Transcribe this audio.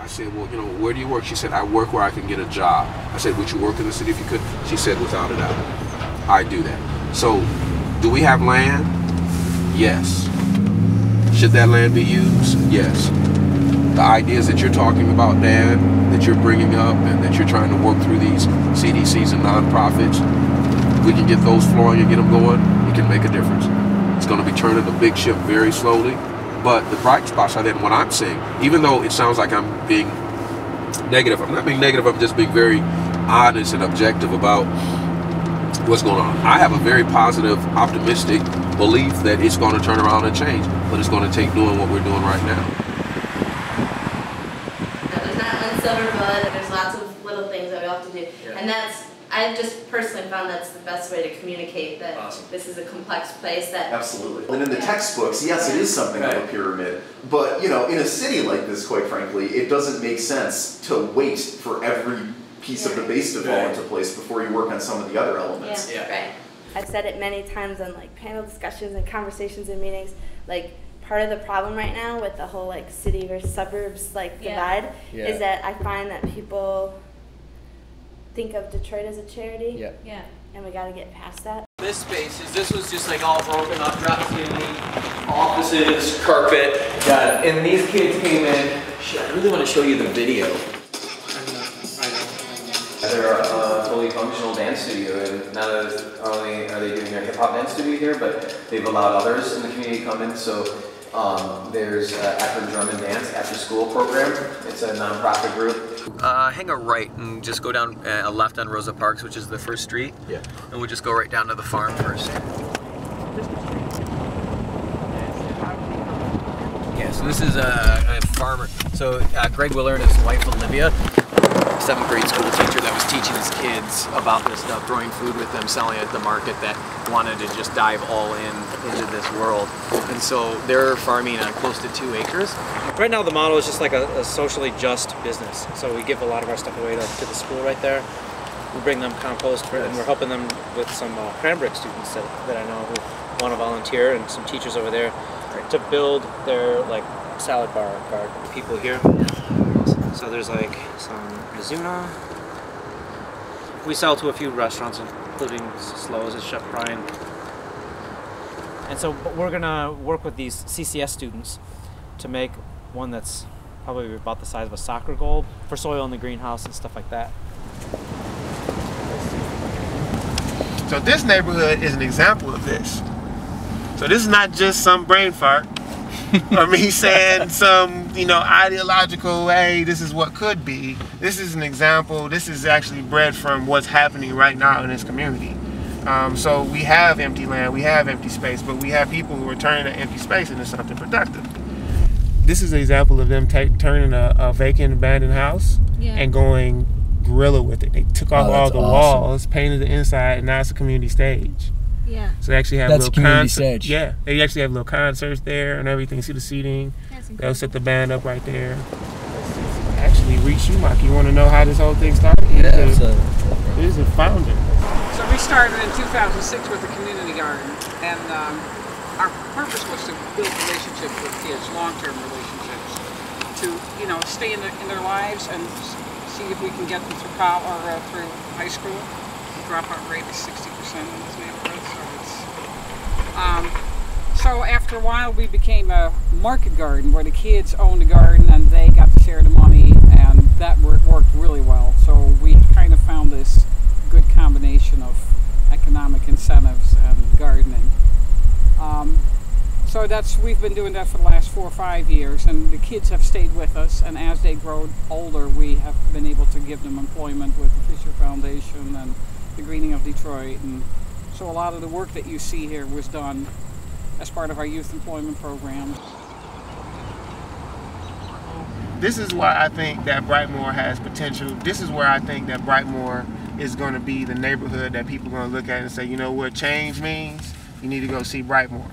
I said, well, you know, where do you work? She said, I work where I can get a job. I said, would you work in the city if you could? She said, without a doubt, I do that. So, do we have land? Yes. Should that land be used? Yes. The ideas that you're talking about, Dan, that you're bringing up and that you're trying to work through these CDCs and nonprofits, we can get those flowing and get them going, we can make a difference. It's going to be turning the big ship very slowly, but the bright spots are that what I'm saying, even though it sounds like I'm being negative, I'm not being negative, I'm just being very honest and objective about what's going on. I have a very positive, optimistic belief that it's going to turn around and change, but it's going to take doing what we're doing right now. There's not one silver bullet, there's lots of little things that we have to do, and I just personally found that's the best way to communicate that this is a complex place that... Absolutely. And in the textbooks, yes, it is something of a pyramid, but you know, in a city like this, quite frankly, it doesn't make sense to wait for every piece of the base to fall into place before you work on some of the other elements. Right. I've said it many times on like panel discussions and conversations and meetings, like part of the problem right now with the whole like city versus suburbs like divide is that I find that people think of Detroit as a charity, and we got to get past that. This space this was just like all broken up, drop-ceiling, offices, carpet. Got it. And these kids came in. Shit, I really want to show you the video. They're a fully functional dance studio, and not only are they doing their hip-hop dance studio here, but they've allowed others in the community to come in. So there's after drum and dance after school program. It's a nonprofit group. Hang a right and just go down a left on Rosa Parks, which is the first street. Yeah. And we'll just go right down to the farm first. Yeah, so this is a farmer. So Greg Willer and his wife Olivia, 7th grade school teacher that was teaching his kids about this stuff, growing food with them, selling at the market, that wanted to just dive all into this world. And so they're farming on close to 2 acres. Right now the model is just like a socially just business. So we give a lot of our stuff away to the school right there. We bring them compost, and we're helping them with some cranberry students that I know who want to volunteer, and some teachers over there to build their like salad bar garden. People here. So there's like some Mizuna. We sell to a few restaurants, including Slows and Chef Brian. And so we're gonna work with these CCS students to make one that's probably about the size of a soccer goal for soil in the greenhouse and stuff like that. So this neighborhood is an example of this. So this is not just some brain fart or me saying some, you know, ideological, hey, this is what could be. This is an example. This is actually bred from what's happening right now in this community. So we have empty land, we have empty space, but we have people who are turning that empty space into something productive. This is an example of them turning a vacant, abandoned house and going guerrilla with it. They took off all the walls, painted the inside, and now it's a community stage. Yeah. So they actually have That's little community concerts. stage. Yeah, they actually have little concerts there and everything. See the seating? They'll set the band up right there. Actually, Reed Schumacher, you want to know how this whole thing started? He's a founder. So we started in 2006 with a community garden, and our purpose was to build relationships with kids, long-term relationships, to, you know, stay in their lives and see if we can get them through college or through high school. The dropout rate is 60% in this neighborhood, so after a while we became a market garden where the kids owned the garden and they got to share the money, and that worked really well. So we kind of found this good combination of economic incentives and gardening. So we've been doing that for the last 4 or 5 years, and the kids have stayed with us, and as they grow older we have been able to give them employment with the Fisher Foundation and the Greening of Detroit, and so a lot of the work that you see here was done as part of our youth employment program. This is why I think that Brightmoor has potential. This is where I think that Brightmoor is going to be the neighborhood that people are going to look at and say, you know what change means? You need to go see Brightmoor.